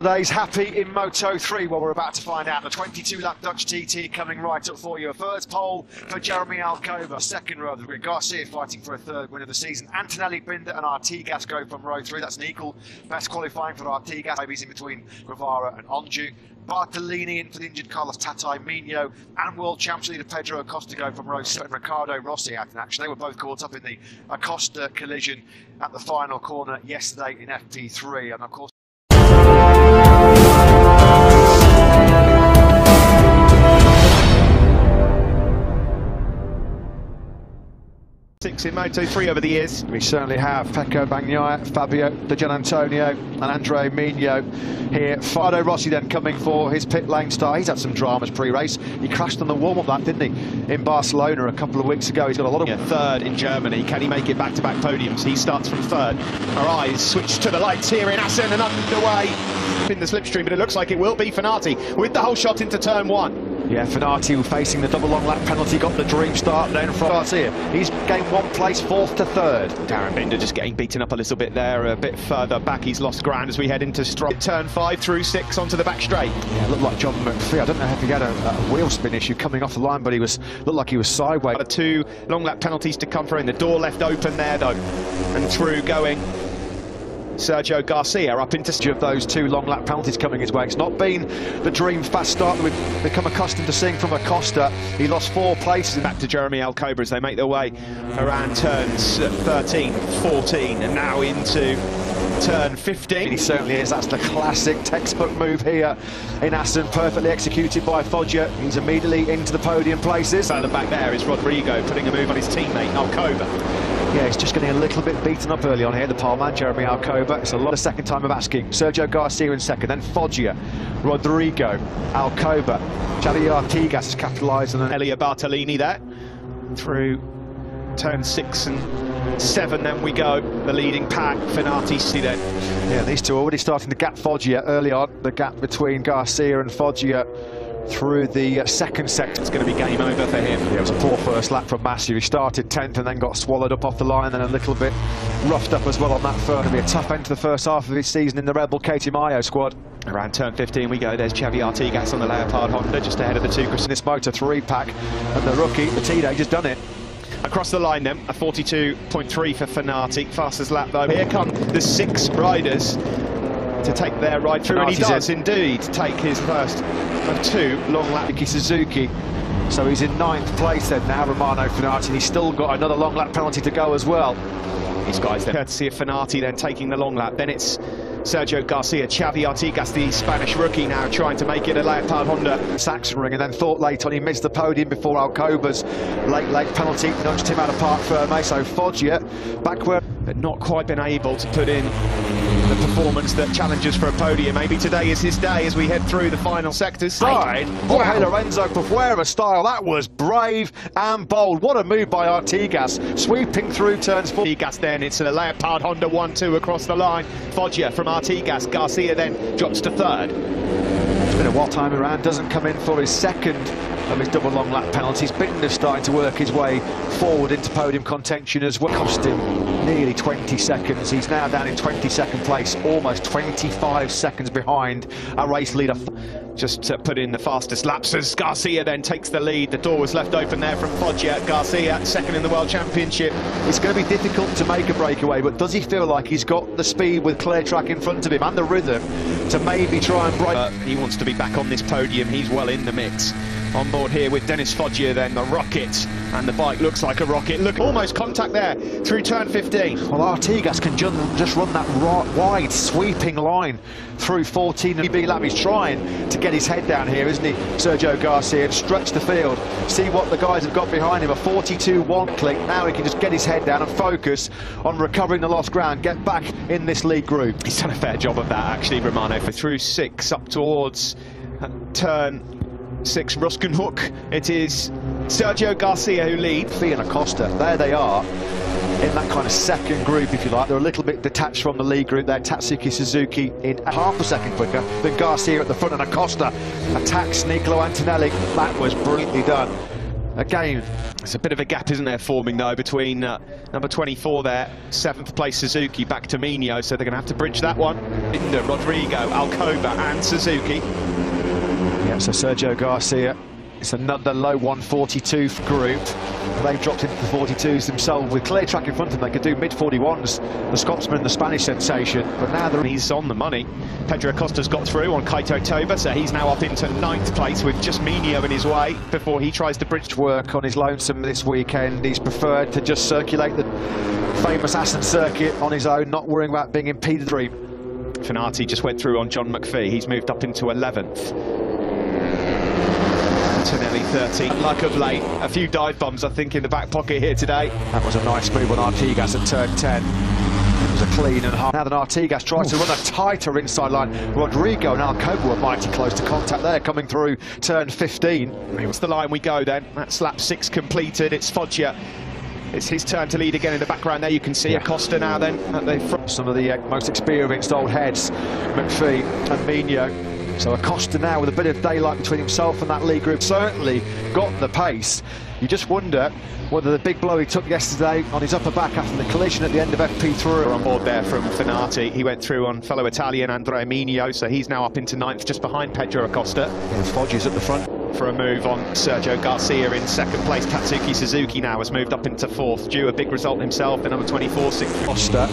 He's happy in Moto3. Well, we're about to find out. The 22-lap Dutch TT coming right up for you. A first pole for Jeremy Alcoba. Second row, the Garcia fighting for a third win of the season. Antonelli, Binder and RT-Gas go from row 3. That's an equal best qualifying for RT-Gas. Maybe he's in between Guevara and Anju. Bartolini in for the injured Carlos Tatai Mino, and world champion leader Pedro Acosta go from row 7. Ricardo Rossi out in action. They were both caught up in the Acosta collision at the final corner yesterday in FP3, and of course in Moto3 over the years. We certainly have Pecco Bagnaia, Fabio Di Gianantonio and Andrea Migno here. Ricardo Rossi then coming for his pit lane start. He's had some dramas pre-race. He crashed on the warm-up that, didn't he, in Barcelona a couple of weeks ago. He's got a lot of... Third in Germany. Can he make it back-to-back podiums? He starts from third. Our eyes switch to the lights here in Assen and underway in the slipstream, but it looks like it will be Fenati with the whole shot into turn 1. Yeah, Fenati facing the double long lap penalty, got the dream start then from Garcia. He's gained 1 place, 4th to 3rd. Darren Binder just getting beaten up a little bit there, a bit further back. He's lost ground as we head into turn 5 through 6 onto the back straight. Yeah, looked like John McPhee. I don't know if he had a wheel spin issue coming off the line, but he looked like he was sideways. 2 long lap penalties to come through, and the door left open there though, and through going Sergio Garcia up into of those 2 long lap penalties coming his way. It's not been the dream fast start that we've become accustomed to seeing from Acosta. He lost 4 places. Back to Jeremy Alcoba as they make their way around turns 13, 14 and now into turn 15. He certainly is. That's the classic textbook move here in Assen, perfectly executed by Foggia. He's immediately into the podium places. At the back there is Rodrigo putting a move on his teammate Alcoba. Yeah, he's just getting a little bit beaten up early on here, the pole man, Jeremy Alcoba. It's a lot. The second time of asking. Sergio Garcia in second, then Foggia, Rodrigo, Alcoba. Javier Artigas has capitalised on an... Elia Bartolini there. Through turn 6 and 7, then we go. The leading pack, Fenati then. Yeah, these two are already starting to gap Foggia early on. The gap between Garcia and Foggia through the second sector. It's going to be game over for him. Yeah, it was a poor first lap from Massey. He started 10th and then got swallowed up off the line, and then a little bit roughed up as well on that first. It'll be a tough end to the first half of his season in the Red Bull KTM Ajo squad. Around turn 15 we go. There's Xavi Artigas on the Leopard Honda just ahead of the 2. This Moto3 pack, and the rookie, the teenager's done it. Across the line then, a 42.3 for Fenati. Fastest lap though. Here come the 6 riders to take their ride through, and he does indeed take his first of 2 long lap. Tatsuki Suzuki, so he's in 9th place then now, Romano Fenati, and he's still got another long lap penalty to go as well. These guys there, courtesy of Fenati then taking the long lap. Then it's Sergio Garcia, Xavi Artigas, the Spanish rookie, now trying to make it a Leopard Honda. Saxon ring, and then thought late on he missed the podium before Alcoba's late penalty nudged him out of Parc Ferme. So Foggia back where, but not quite been able to put in the performance that challenges for a podium. Maybe today is his day as we head through the final sectors. Side, Jorge Lorenzo Pafuera style. That was brave and bold. What a move by Artigas, sweeping through turns 4. Artigas then, it's a Leopard Honda 1-2 across the line. Foggia from Artigas. Garcia then drops to 3rd. It's been a while time around, doesn't come in for his second of his double long lap penalties. Binder's starting to work his way forward into podium contention as well. Cost him nearly 20 seconds. He's now down in 22nd place, almost 25 seconds behind our race leader. Just to put in the fastest laps as Garcia then takes the lead. The door was left open there from Foggia. Garcia second in the World Championship. It's going to be difficult to make a breakaway, but does he feel like he's got the speed with clear track in front of him and the rhythm to maybe try and break? He wants to be back on this podium. He's well in the mix. On board here with Dennis Foggia then, the rocket, and the bike looks like a rocket. Look, almost contact there through turn 15. Well, Artigas can just run that wide sweeping line through 14 and B lap. He's trying to get his head down here, isn't he, Sergio Garcia, and stretch the field. See what the guys have got behind him, a 42-1 click. Now he can just get his head down and focus on recovering the lost ground, get back in this lead group. He's done a fair job of that actually, Romano, for through 6 up towards turn 6 Ruskenhoek. It is Sergio Garcia who leads. Fee and Acosta, there they are in that kind of second group, if you like. They're a little bit detached from the lead group there. Tatsuki Suzuki in half a second quicker than Garcia at the front, and Acosta attacks Nicolo Antonelli. That was brilliantly done. Again, there's a bit of a gap, isn't there, forming though between number 24 there, 7th place Suzuki, back to Mino, so they're going to have to bridge that one. Binder, Rodrigo, Alcoba and Suzuki. Yeah, so Sergio Garcia, it's another low 142 group. They've dropped into the 42s themselves with clear track in front of them. They could do mid-41s, the Scotsman, the Spanish sensation, but now he's on the money. Pedro Acosta's got through on Kaito Toba, so he's now up into 9th place with just Mino in his way before he tries to bridge work on his lonesome this weekend. He's preferred to just circulate the famous Assen circuit on his own, not worrying about being impeded. Fenati just went through on John McPhee. He's moved up into 11th. Antonelli 13th. Luck of late, a few dive bombs I think in the back pocket here today. That was a nice move on Artigas at turn 10. It was a clean and hard. Now that Artigas tries to run a tighter inside line, Rodrigo and Alcoba were mighty close to contact there, coming through turn 15. What's the line we go then? That's lap 6 completed. It's Foggia. It's his turn to lead again in the background there. You can see Acosta now then at the front. Some of the most experienced old heads, McPhee and Mino. So Acosta now with a bit of daylight between himself and that lead group, certainly got the pace. You just wonder whether the big blow he took yesterday on his upper back after the collision at the end of FP3. On board there from Fenati. He went through on fellow Italian Andrea Mino, so he's now up into 9th, just behind Pedro Acosta. And Foggia's at the front. For a move on Sergio Garcia in 2nd place. Tatsuki Suzuki now has moved up into 4th, due a big result himself, the number 24. Acosta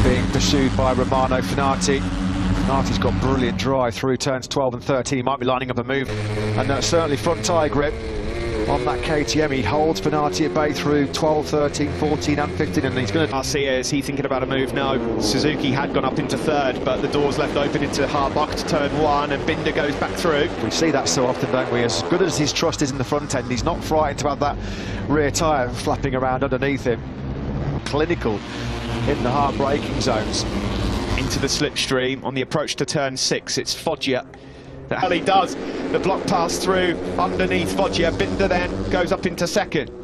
being pursued by Romano Fenati. Fenati's got brilliant drive through turns 12 and 13. He might be lining up a move, and certainly front tyre grip on that KTM. He holds Fenati at bay through 12, 13, 14 and 15, and he's going to... Garcia, is he thinking about a move? No. Suzuki had gone up into 3rd, but the door's left open into Harbach to turn 1, and Binder goes back through. We see that so often, don't we? As good as his trust is in the front end, he's not frightened to have that rear tyre flapping around underneath him. Clinical in the hard braking zones. Into the slipstream on the approach to turn 6. It's Foggia. Hell, he does. The block pass through underneath Foggia. Binder then goes up into 2nd.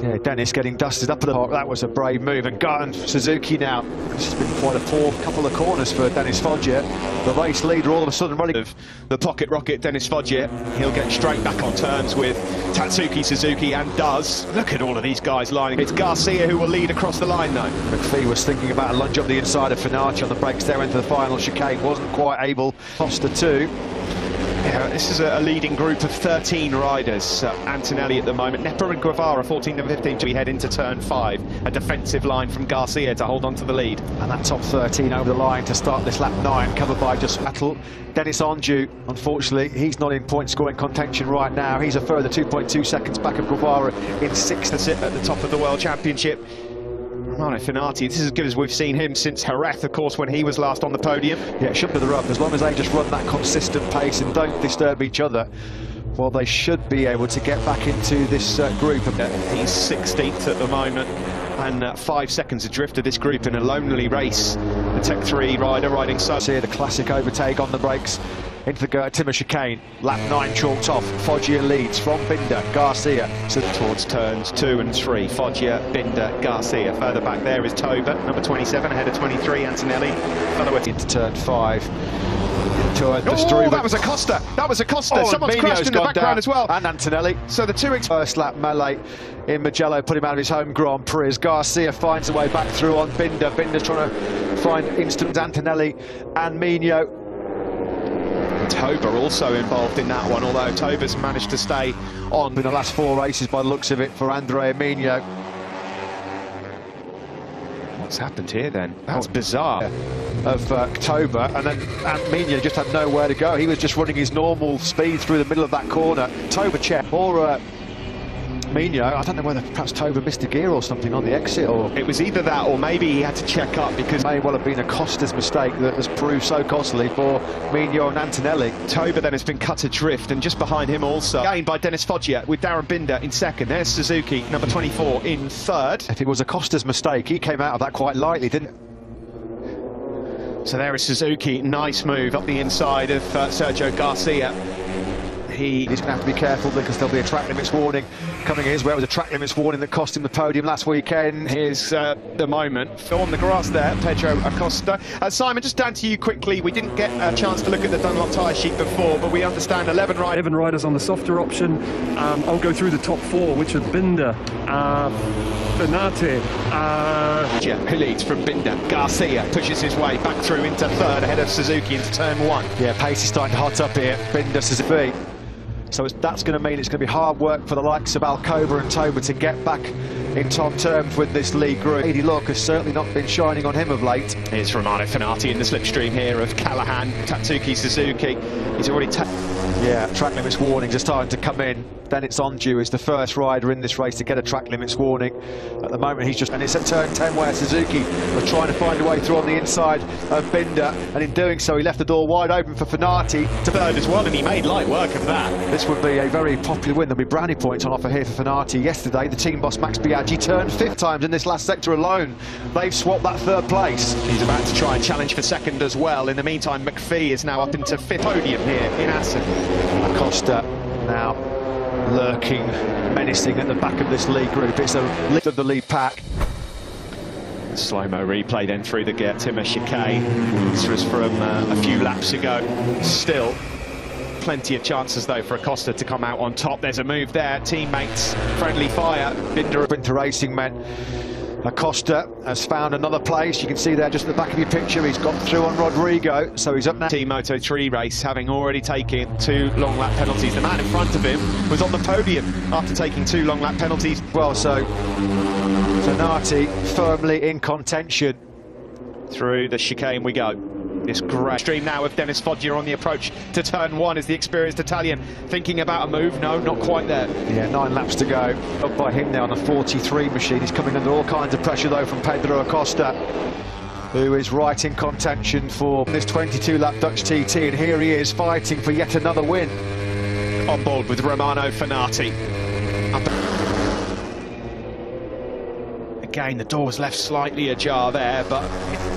Yeah, Dennis getting dusted up at the top. That was a brave move. And Suzuki now. This has been quite a poor couple of corners for Dennis Foggia. The race leader all of a sudden running. The pocket rocket, Dennis Foggia. He'll get straight back on terms with Tatsuki Suzuki, and does. Look at all of these guys lining. It's Garcia who will lead across the line though. McPhee was thinking about a lunge up the inside of Fenati on the brakes there into the final chicane. Wasn't quite able. Costa 2. Yeah, this is a leading group of 13 riders. Antonelli at the moment. Nepper and Guevara 14 and 15 to we head into turn 5. A defensive line from Garcia to hold on to the lead. And that top 13 over the line to start this lap 9, covered by just Battle. Dennis Onju, unfortunately, he's not in point scoring contention right now. He's a further 2.2 seconds back of Guevara in 6th. That's it at the top of the World Championship. Romano Fenati, this is as good as we've seen him since Jerez, of course, when he was last on the podium. Yeah, it should be the rough. As long as they just run that consistent pace and don't disturb each other, well, they should be able to get back into this group. He's 16th at the moment, and 5 seconds adrift of this group in a lonely race. The Tech 3 rider riding sub. See the classic overtake on the brakes into the Timber chicane. Lap 9 chalked off. Foggia leads from Binder, Garcia. So towards turns 2 and 3. Foggia, Binder, Garcia. Further back there is Toba, number 27, ahead of 23, Antonelli. Into turn 5. That was Acosta. That was Acosta. Someone's crashed in the background as well. And Antonelli. So the two first lap melee in Mugello put him out of his home Grand Prix. As Garcia finds a way back through on Binder. Binder's trying to find instant Antonelli and Mino. Toba also involved in that one, although Toba's managed to stay on in the last 4 races by the looks of it for Andrea Mino. What's happened here then? That's bizarre. Of Toba, and then Mino just had nowhere to go. He was just running his normal speed through the middle of that corner. Toba check or Mino, I don't know whether perhaps Toba missed a gear or something on the exit, or it was either that or maybe he had to check up, because it may well have been Acosta's mistake that has proved so costly for Mino and Antonelli. Toba then has been cut adrift, and just behind him also gained by Dennis Foggia with Darren Binder in 2nd. There's Suzuki, number 24, in 3rd. If it was Acosta's mistake, he came out of that quite lightly, didn't he? So there is Suzuki, nice move up the inside of Sergio Garcia. he's going to have to be careful because there'll be a track limits warning coming his way. It was a track limits warning that cost him the podium last weekend. Here's the moment. On the grass there, Pedro Acosta. Simon, just down to you quickly. We didn't get a chance to look at the Dunlop tyre sheet before, but we understand 11 riders on the softer option. I'll go through the top 4, which are Binder, Fenati, who leads from Binder. Garcia pushes his way back through into third ahead of Suzuki into turn 1. Yeah, pace is starting to hot up here. Binder, Suzuki. So that's going to mean it's going to be hard work for the likes of Alcoba and Toba to get back in top terms with this league group. Lady Luck has certainly not been shining on him of late. Here's Romano Fenati in the slipstream here of Callahan, Tatsuki Suzuki. He's already track limits warnings are starting to come in. Then it's Onju is the first rider in this race to get a track limits warning. At the moment he's just, and it's at turn 10 where Suzuki was trying to find a way through on the inside of Binder, and in doing so he left the door wide open for Fenati to third as well, and he made light work of that. This would be a very popular win. There'll be brownie points on offer here for Fenati. Yesterday the team boss Max Biaggi turned 5th times in this last sector alone. They've swapped that 3rd place. He's about to try and challenge for 2nd as well. In the meantime, McPhee is now up into 5th podium here in Assen. Acosta now lurking, menacing at the back of this league group. It's a lead of the lead pack. Slow-mo replay then through the Timmer chicane. This was from a few laps ago. Still plenty of chances though for Acosta to come out on top. There's a move there, teammates, friendly fire. Winter Racing men. Acosta has found another place. You can see there just at the back of your picture, he's got through on Rodrigo, so he's up now. Team Moto3 race, having already taken 2 long lap penalties. The man in front of him was on the podium after taking 2 long lap penalties. Well, so Fenati firmly in contention. Through the chicane we go. This great stream now of Dennis Foggia on the approach to turn 1 as the experienced Italian thinking about a move. No, not quite there. Yeah, 9 laps to go. Up by him now on the 43 machine. He's coming under all kinds of pressure though from Pedro Acosta, who is right in contention for this 22-lap Dutch TT, and here he is fighting for yet another win. On board with Romano Fenati. Again, the door was left slightly ajar there, but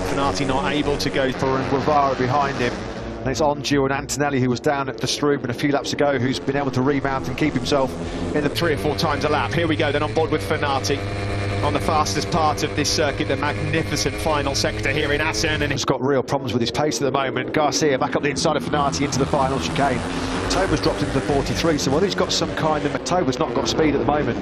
Fenati not able to go for, and Guevara behind him. And it's Onju and Antonelli, who was down at the Stroob a few laps ago, who's been able to remount and keep himself in the 3 or 4 times a lap. Here we go then on board with Fenati on the fastest part of this circuit, the magnificent final sector here in Assen. And he's got real problems with his pace at the moment. Garcia back up the inside of Fenati into the final chicane. Toba's dropped into the 43, so whether he's got some kind of... Toba's not got speed at the moment.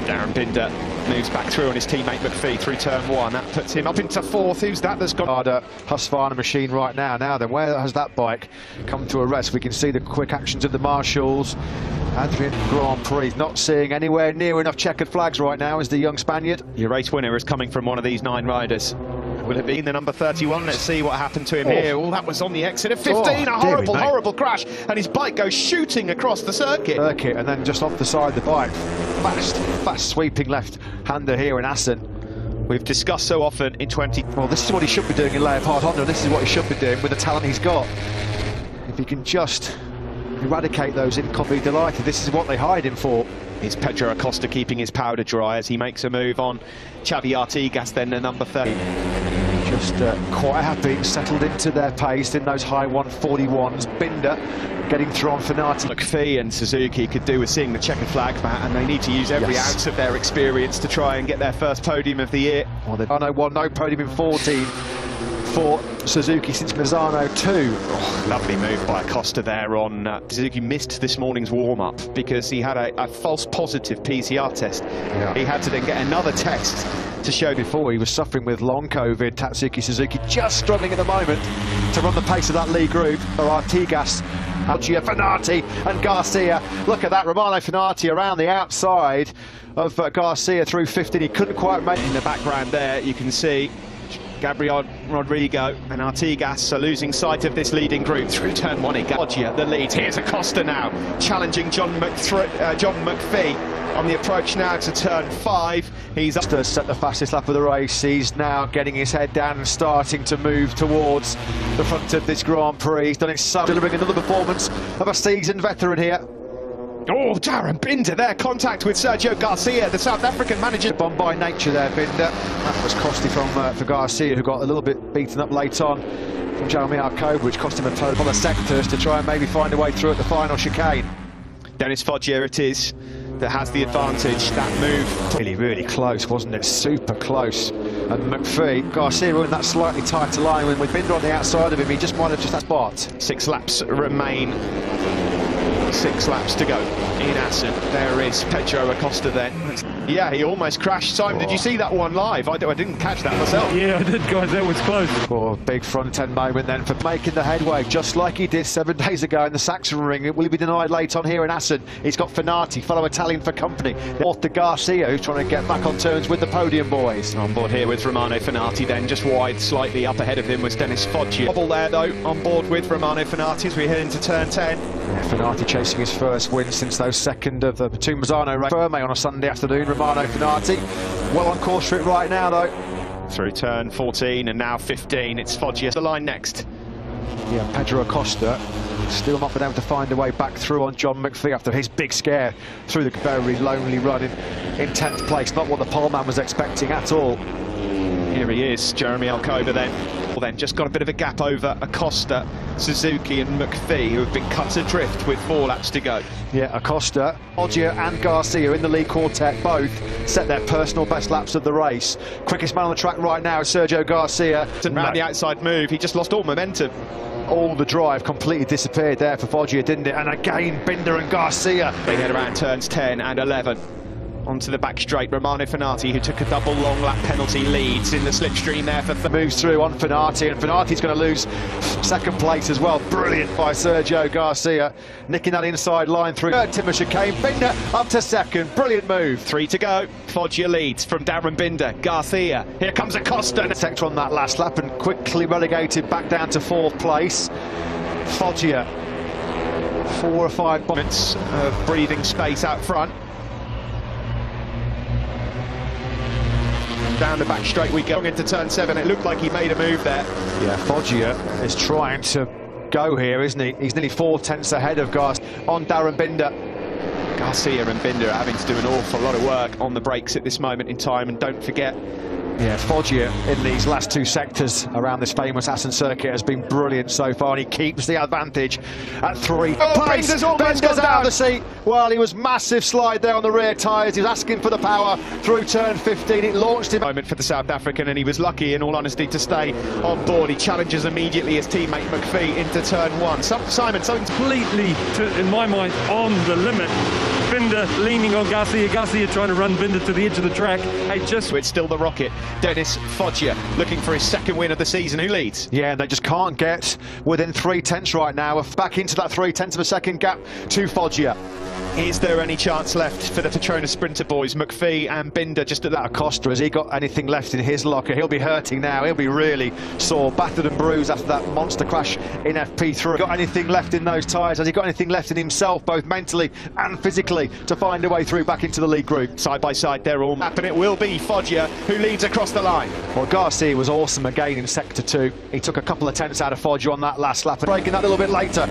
Darren Binder moves back through on his teammate McPhee through turn 1. That puts him up into 4th. Who's that that's got... Husqvarna machine right now. Now then, where has that bike come to a rest? We can see the quick actions of the marshals. Adrian Grand Prix not seeing anywhere near enough checkered flags right now as the young Spaniard. Your race winner is coming from one of these 9 riders. Will it be the number 31? Let's see what happened to him here. Oh, that was on the exit of 15. A horrible crash, and his bike goes shooting across the circuit. And then just off the side of the bike. Fast sweeping left-hander here in Assen. We've discussed so often in 20... Well, this is what he should be doing in Leopard Honda. This is what he should be doing with the talent he's got. If he can just eradicate those incomplete delighted, this is what they hide him for. Is Pedro Acosta keeping his powder dry as he makes a move on Xavi Artigas, then the number 30. Just quite happy, settled into their pace in those high 141s. Binder getting through on Fenati. McPhee and Suzuki could do with seeing the checkered flag, Matt, and they need to use every ounce of their experience to try and get their first podium of the year. Well, they've won no podium in 14 for Suzuki since Misano 2. Oh, lovely move by Acosta there on... Suzuki missed this morning's warm-up because he had a false positive PCR test. Yeah. He had to then get another test to show before he was suffering with long COVID. Tatsuki Suzuki just struggling at the moment to run the pace of that lead group. Artigas, Fenati and Garcia. Look at that, Romano Fenati around the outside of Garcia through 15. He couldn't quite make... In the background there, you can see Gabriel Rodrigo and Artigas are losing sight of this leading group through turn 1. Foggia, the lead. Here's Acosta now, challenging John McPhee on the approach now to turn 5. He's up to set the fastest lap of the race. He's now getting his head down and starting to move towards the front of this Grand Prix. He's done it so, delivering another performance of a seasoned veteran here. Oh, Darren Binder there, contact with Sergio Garcia, the South African manager. Bomb by nature there, Binder. That was costly for Garcia, who got a little bit beaten up late on from Jeremy Alcoba, which cost him a total of sectors to try and maybe find a way through at the final chicane. Dennis Foggia it is that has the advantage. That move really, really close, wasn't it? Super close. And McPhee, Garcia in that slightly tighter line when with Binder on the outside of him, he just might have just had spot. 6 laps remain. 6 laps to go in Assen. There is Pedro Acosta then. Yeah, he almost crashed. Simon, did you see that one live? I didn't catch that myself. Yeah, I did, guys. That was close. Oh, big front end moment then for making the headway, just like he did 7 days ago in the Saxon ring. Will he be denied late on here in Assen? He's got Fenati, fellow Italian for company. North to Garcia, who's trying to get back on terms with the podium boys. On board here with Romano Fenati then, just wide, slightly up ahead of him was Dennis Foggia. Bobble there though, on board with Romano Fenati as we head into turn 10. Yeah, Fenati chasing his first win since those second of the Tumazzano race. Ferme on a Sunday afternoon, Romano Fenati. Well on course for it right now though. Through turn 14 and now 15, it's Foggia. The line next. Yeah, Pedro Acosta still not been able to find a way back through on John McPhee after his big scare through the very lonely run in 10th place. Not what the poleman was expecting at all. Here he is, Jeremy Alcoba then just got a bit of a gap over Acosta, Suzuki and McPhee, who have been cut adrift with 4 laps to go. Yeah, Acosta, Foggia and Garcia in the lead quartet both set their personal best laps of the race. Quickest man on the track right now, Sergio Garcia. Around the outside move, he just lost all momentum. All the drive completely disappeared there for Foggia, didn't it? And again, Binder and Garcia. They head around turns 10 and 11. Onto the back straight, Romano Fenati, who took a double long lap penalty, leads in the slipstream there for moves through on Fenati, and Fenati's going to lose second place as well. Brilliant by Sergio Garcia, nicking that inside line through Timur chicane. Binder up to second, brilliant move. 3 to go. Foggia leads from Darren Binder. Garcia, here comes Acosta. Sector on that last lap and quickly relegated back down to 4th place. Foggia, 4 or 5 moments of breathing space out front. Down the back straight we go into turn 7. It looked like he made a move there. Yeah, Foggia is trying to go here, isn't he? He's nearly 4 tenths ahead of Garcia on Darren Binder. Garcia and Binder are having to do an awful lot of work on the brakes at this moment in time, and don't forget, yeah, Foggia in these last 2 sectors around this famous Assen circuit has been brilliant so far, and he keeps the advantage at 3. Binder's almost gone down the seat. Well, he was massive slide there on the rear tyres. He was asking for the power through turn 15. It launched him. Moment for the South African, and he was lucky, in all honesty, to stay on board. He challenges immediately his teammate McPhee into turn 1. Simon, something completely, in my mind, on the limit. Binder leaning on Garcia, Garcia trying to run Binder to the edge of the track. It's still the rocket. Dennis Foggia looking for his 2nd win of the season. Who leads? Yeah, they just can't get within 3 tenths right now. Back into that 3 tenths of a second gap to Foggia. Is there any chance left for the Petronas Sprinter boys? McPhee and Binder just at that. Acosta, has he got anything left in his locker? He'll be hurting now. He'll be really sore, battered and bruised after that monster crash in FP3. Got anything left in those tyres? Has he got anything left in himself, both mentally and physically, to find a way through back into the lead group? Side by side, they're all up, and it will be Foggia who leads across the line. Well, Garcia was awesome again in sector 2. He took a couple of tenths out of Foggia on that last lap, and breaking that a little bit later.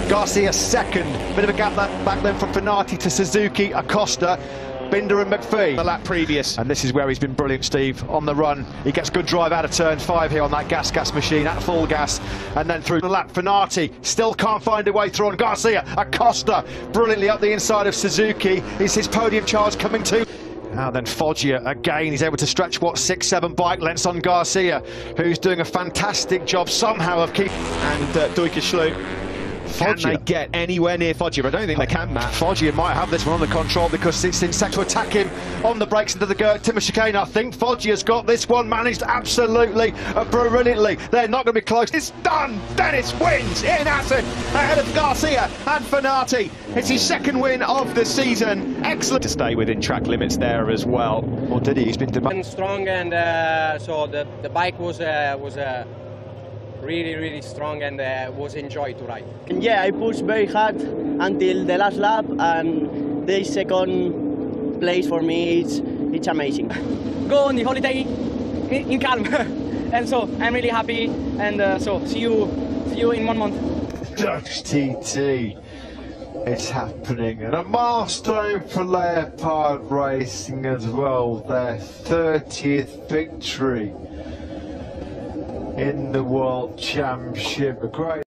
Garcia 2nd, bit of a gap back then from Fenati to Suzuki, Acosta, Binder and McPhee. The lap previous. And this is where he's been brilliant, Steve, on the run. He gets good drive out of turn 5 here on that gas machine at full gas, and then through the lap. Fenati still can't find a way through on Garcia. Acosta brilliantly up the inside of Suzuki. Is his podium charge coming to? Now then Foggia again, he's able to stretch, what, 6-7 bike lengths on Garcia, who's doing a fantastic job somehow of keeping... And Duikeslu. Can they get anywhere near Foggia? I don't think they can, Matt. Foggia might have this one under control because it's in set to attack him on the brakes into the Timur chicane. I think Foggia's got this one managed absolutely brilliantly. They're not going to be close. It's done! Dennis wins in Assen ahead of Garcia and Fenati. It's his 2nd win of the season. Excellent to stay within track limits there as well. Or did he? He's been strong, and so the bike was really strong, and was enjoy to ride. Yeah, I pushed very hard until the last lap, and the 2nd place for me it's amazing. Go on the holiday in calm, and so I'm really happy, and so see you in 1 month. Dutch TT, it's happening, and a milestone for Leopard Racing as well. Their 30th victory in the World Championship. A great